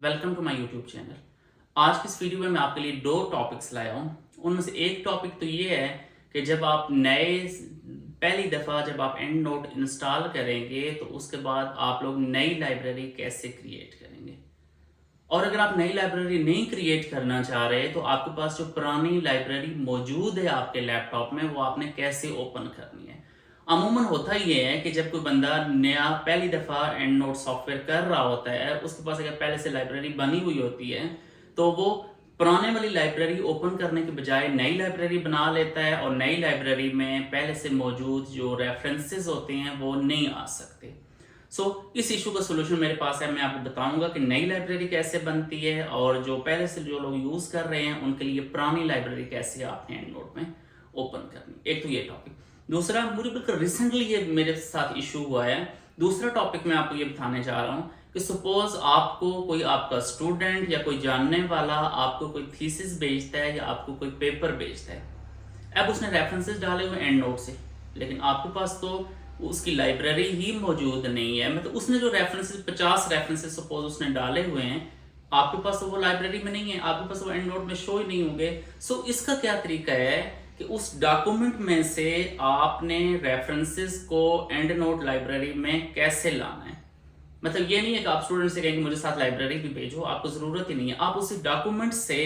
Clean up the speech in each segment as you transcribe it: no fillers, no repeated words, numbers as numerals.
Welcome to my YouTube channel. आज की इस वीडियो में मैं आपके लिए दो टॉपिक्स लाया हूँ। उनमें से एक टॉपिक तो ये है कि जब आप पहली दफ़ा जब आप एंड नोट इंस्टॉल करेंगे तो उसके बाद आप लोग नई लाइब्रेरी कैसे क्रिएट करेंगे, और अगर आप नई लाइब्रेरी नहीं क्रिएट करना चाह रहे तो आपके पास जो पुरानी लाइब्रेरी मौजूद है आपके लैपटॉप में वो आपने कैसे ओपन करनी है। अमूमन होता ये है कि जब कोई बंदा नया पहली दफ़ा एंड नोट सॉफ्टवेयर कर रहा होता है, उसके पास अगर पहले से लाइब्रेरी बनी हुई होती है तो वो पुराने वाली लाइब्रेरी ओपन करने के बजाय नई लाइब्रेरी बना लेता है और नई लाइब्रेरी में पहले से मौजूद जो रेफरेंसेस होते हैं वो नहीं आ सकते। इस इशू का सोल्यूशन मेरे पास है। मैं आपको बताऊंगा कि नई लाइब्रेरी कैसे बनती है और जो पहले से जो लोग यूज़ कर रहे हैं उनके लिए पुरानी लाइब्रेरी कैसे आपने एंड नोट में ओपन करनी। एक तो ये टॉपिक। दूसरा, मुझे बिल्कुल रिसेंटली ये मेरे साथ इशू हुआ है। दूसरा टॉपिक मैं आपको ये बताने जा रहा हूँ कि सपोज आपको कोई आपका स्टूडेंट या कोई जानने वाला आपको कोई थीसिस भेजता है या आपको कोई पेपर भेजता है। अब उसने रेफरेंसेस डाले हुए एंड नोट से, लेकिन आपके पास तो उसकी लाइब्रेरी ही मौजूद नहीं है। मतलब उसने जो रेफरेंसेस 50 रेफरेंसेस सपोज उसने डाले हुए हैं, आपके पास तो वो लाइब्रेरी में नहीं है, आपके पास वो एंड नोट में शो ही नहीं होंगे। इसका क्या तरीका है कि उस डॉक्यूमेंट में से आपने रेफरेंसेस को एंड नोट लाइब्रेरी में कैसे लाना है। मतलब ये नहीं है कि आप स्टूडेंट से कहेंगे मुझे साथ लाइब्रेरी भी भेजो, आपको जरूरत ही नहीं है। आप उसी डॉक्यूमेंट से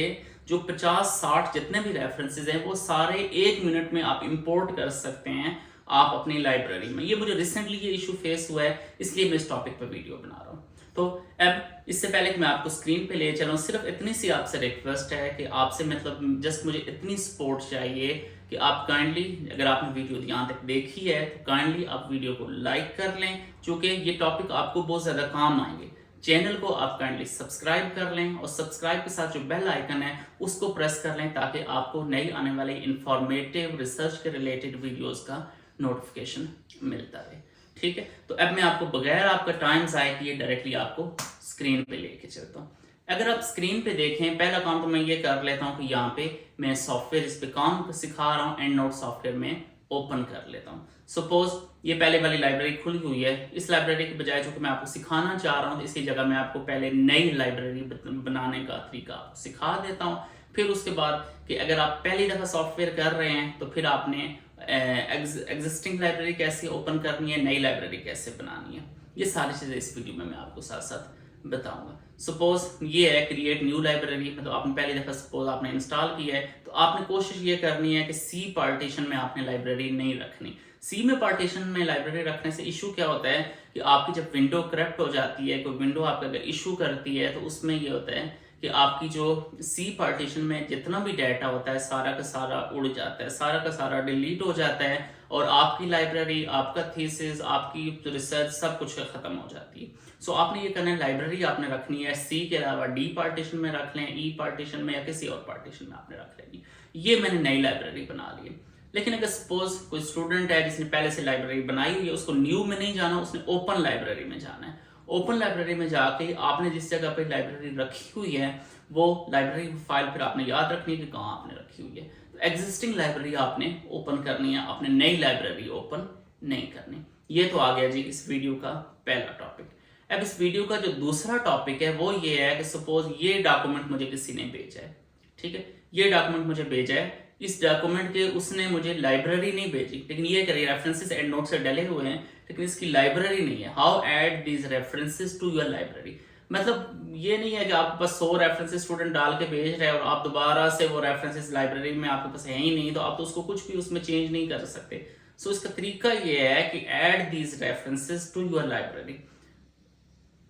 जो 50-60 जितने भी रेफरेंसेस हैं वो सारे 1 मिनट में आप इंपोर्ट कर सकते हैं आप अपनी लाइब्रेरी में। ये मुझे रिसेंटली ये इशू फेस हुआ है, इसलिए मैं इस टॉपिक पर वीडियो बना रहा हूँ। तो अब इससे पहले कि मैं आपको स्क्रीन पे ले चलूँ, सिर्फ इतनी सी आपसे रिक्वेस्ट है कि आपसे मतलब जस्ट मुझे इतनी सपोर्ट चाहिए कि आप काइंडली, अगर आपने वीडियो यहाँ तक देखी है तो काइंडली आप वीडियो को लाइक कर लें, क्योंकि ये टॉपिक आपको बहुत ज़्यादा काम आएंगे। चैनल को आप काइंडली सब्सक्राइब कर लें और सब्सक्राइब के साथ जो बेल आइकन है उसको प्रेस कर लें ताकि आपको नई आने वाले इंफॉर्मेटिव रिसर्च के रिलेटेड वीडियोस का नोटिफिकेशन मिलता है। ठीक है, तो अब मैं आपको बगैर आपका टाइम ज़ाया किए डायरेक्टली आपको स्क्रीन पे लेके चलता हूँ। अगर आप स्क्रीन पे देखें, पहला काम तो मैं ये कर लेता हूँ कि यहाँ पे मैं सॉफ्टवेयर इस पे काम सिखा रहा हूँ एंड नोट सॉफ्टवेयर में ओपन कर लेता हूँ। सपोज ये पहले वाली लाइब्रेरी खुली हुई है, इस लाइब्रेरी के बजाय जो कि मैं आपको सिखाना चाह रहा हूँ तो इसकी जगह मैं आपको पहले नई लाइब्रेरी बनाने का तरीका सिखा देता हूँ। फिर उसके बाद कि अगर आप पहली दफ़ा सॉफ्टवेयर कर रहे हैं तो फिर आपने एग्जिस्टिंग लाइब्रेरी कैसे ओपन करनी है, नई लाइब्रेरी कैसे बनानी है, ये सारी चीज़ें इस वीडियो में मैं आपको साथ साथ बताऊंगा। सपोज ये है क्रिएट न्यू लाइब्रेरी, मतलब आपने पहली दफ़ा सपोज आपने इंस्टॉल किया है तो आपने कोशिश ये करनी है कि सी पार्टीशन में आपने लाइब्रेरी नहीं रखनी। सी में पार्टीशन में लाइब्रेरी रखने से इशू क्या होता है कि आपकी जब विंडो करप्ट हो जाती है, कोई विंडो आपका अगर इशू करती है तो उसमें ये होता है कि आपकी जो सी पार्टीशन में जितना भी डाटा होता है सारा का सारा उड़ जाता है, सारा का सारा डिलीट हो जाता है और आपकी लाइब्रेरी, आपका थीसिस, आपकी रिसर्च सब कुछ खत्म हो जाती है। आपने ये करना है, लाइब्रेरी आपने रखनी है सी के अलावा डी पार्टीशन में रख लें, ई पार्टीशन में या किसी और पार्टीशन में आपने रख लेनी। ये मैंने नई लाइब्रेरी बना ली है। लेकिन अगर सपोज कोई स्टूडेंट है जिसने पहले से लाइब्रेरी बनाई हुई है, उसको न्यू में नहीं जाना, उसने ओपन लाइब्रेरी में जाना है। ओपन लाइब्रेरी में जाके आपने जिस जगह पे लाइब्रेरी रखी हुई है वो लाइब्रेरी फाइल फिर आपने याद रखनी है कि कहाँ आपने रखी हुई है। तो एग्जिस्टिंग लाइब्रेरी आपने ओपन करनी है, आपने नई लाइब्रेरी ओपन नहीं करनी। ये तो आ गया जी इस वीडियो का पहला टॉपिक। अब इस वीडियो का जो दूसरा टॉपिक है वो ये है कि सपोज ये डॉक्यूमेंट मुझे किसी ने भेजा है। ठीक है, ये डॉक्यूमेंट मुझे भेजा है, इस डॉक्यूमेंट के उसने मुझे लाइब्रेरी नहीं भेजी, लेकिन ये करिए रेफरेंसेस एंड नोट से डले हुए हैं लेकिन इसकी लाइब्रेरी नहीं है। How add these references to your library. मतलब ये नहीं है कि आप बस 100 रेफरेंसेस स्टूडेंट डाल के भेज रहे हैं और आप दोबारा से वो रेफरेंसेस लाइब्रेरी में आपके पास है ही नहीं, तो आप तो उसको कुछ भी उसमें चेंज नहीं कर सकते। इसका तरीका ये है कि add these references to your library.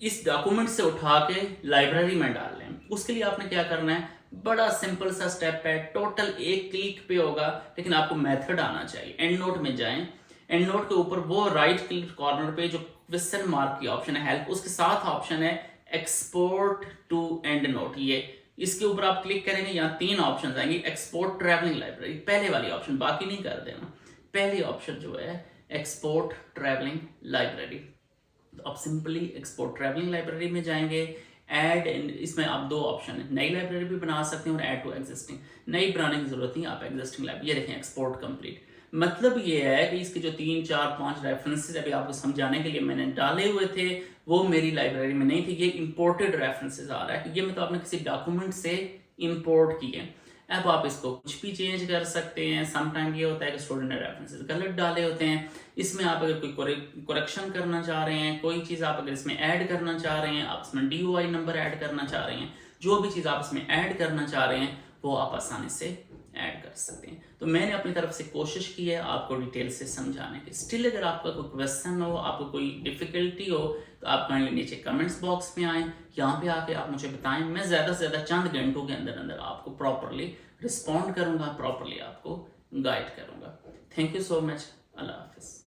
इस डॉक्यूमेंट से उठा के लाइब्रेरी में डाल लें। उसके लिए आपने क्या करना है, बड़ा सिंपल सा स्टेप है, टोटल एक क्लिक पे होगा, लेकिन आपको मेथड आना चाहिए। एंड नोट में जाएं, एंड नोट के ऊपर वो राइट क्लिक कॉर्नर पे जो क्वेश्चन मार्क की ऑप्शन है हेल्प, उसके साथ ऑप्शन है एक्सपोर्ट टू एंड नोट। ये इसके ऊपर आप क्लिक करेंगे, यहाँ 3 ऑप्शन आएंगे। एक्सपोर्ट ट्रैवलिंग लाइब्रेरी पहले वाली ऑप्शन, बाकी नहीं कर देना। पहली ऑप्शन जो है एक्सपोर्ट ट्रैवलिंग लाइब्रेरी, तो आप सिंपली एक्सपोर्ट ट्रैवलिंग लाइब्रेरी में जाएंगे। ऐड, इसमें आप 2 ऑप्शन है, नई लाइब्रेरी भी बना सकते हैं और ऐड टू एग्जिस्टिंग। नई बनाने की जरूरत नहीं, आप एग्जिस्टिंग लाइब्रेरी, ये देखें एक्सपोर्ट कंप्लीट। मतलब ये है कि इसके जो 3, 4, 5 रेफरेंसेस अभी आपको समझाने के लिए मैंने डाले हुए थे, वो मेरी लाइब्रेरी में नहीं थी। ये इंपोर्टेड रेफरेंसेस आ रहा है कि ये मतलब आपने किसी डॉक्यूमेंट से इंपोर्ट किए। अब आप इसको कुछ भी चेंज कर सकते हैं। समटाइम ये होता है कि स्टूडेंट ने रेफरेंसेस गलत डाले होते हैं। इसमें आप अगर कोई करेक्शन करना चाह रहे हैं, कोई चीज़ आप अगर इसमें ऐड करना चाह रहे हैं, आप इसमें DOI नंबर ऐड करना चाह रहे हैं, जो भी चीज़ आप इसमें ऐड करना चाह रहे हैं वो आप आसानी से ऐड कर सकते हैं। तो मैंने अपनी तरफ से कोशिश की है आपको डिटेल से समझाने की। स्टिल अगर आपका कोई क्वेश्चन हो, आपको कोई डिफिकल्टी हो, तो आप काइंडली नीचे कमेंट्स बॉक्स में आएँ, यहाँ पे आके आप मुझे बताएं। मैं ज़्यादा से ज़्यादा चंद घंटों के अंदर अंदर आपको प्रॉपरली रिस्पॉन्ड करूँगा, प्रॉपरली आपको गाइड करूँगा। Thank you so much. अल्लाह हाफिज़।